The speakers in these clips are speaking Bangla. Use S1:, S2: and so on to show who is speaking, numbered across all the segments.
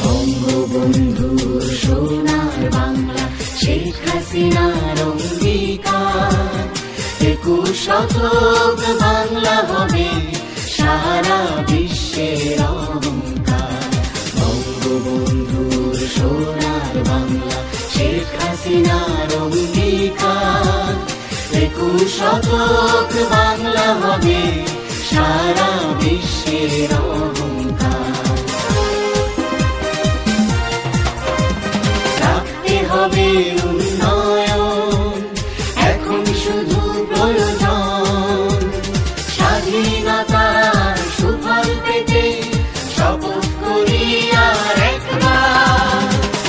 S1: বঙ্গবন্ধুর সোনার বাংলা, শেখ হাসিনার অঙ্গীকার, 21 শতক বাংলা হবে সারা বিশ্বের অহংকার। বঙ্গবন্ধুর সোনার বাংলা, শেখ হাসিনার অঙ্গীকার, 21 শতক বাংলা হবে সারা বিশ্বের অহংকার। হবে উন্নয়ন, এখন শুধু প্রয়োজন স্বাধীনতার সুফল পেতে শপথ করি আর একবার,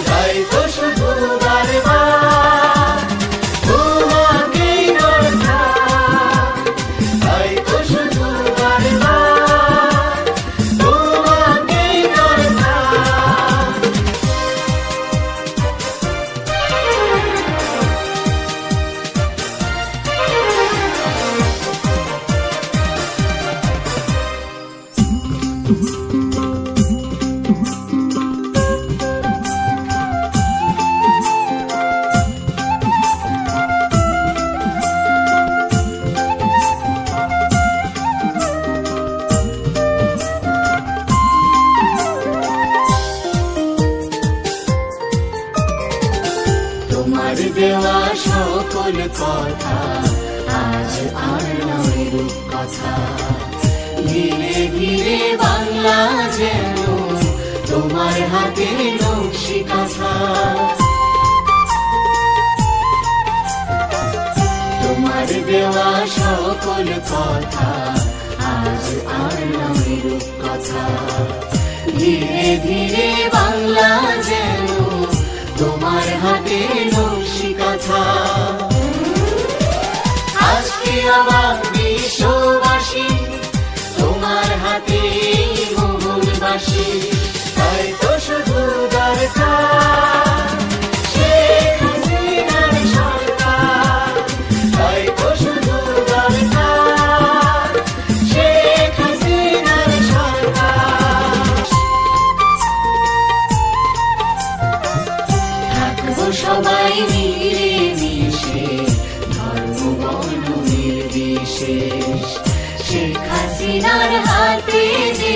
S1: তাই তো শুধু বারবার তোমাকেই দরকার, তাই তো শুধু বারবার তোমাকেই দরকার। তোমার দেওয়া সকল কথা আজ আর নয় রূপকথা, ধীরে ধীরে বাংলা যেন তোমার হাতে নকশি কাঁথা। তোমার দেওয়া সকল কথা আজ আর নয় রূপকথা, ধীরে ধীরে বাংলা যেন তোমার হাতে নকশি কাঁথা। আজকে আবার বিশ্ববাসী তোমার হাতে মোহনবাসী, তাই তো শুধু দরকার শেখ হাসিনার সরকার, তাই তো শুধু দরকার শেখ হাসিনার সরকার। থাকবো সবাই মিলে মিশে, ধর্ম বর্ণ নির্বিশেষ, শেখ হাসিনার হাতে যে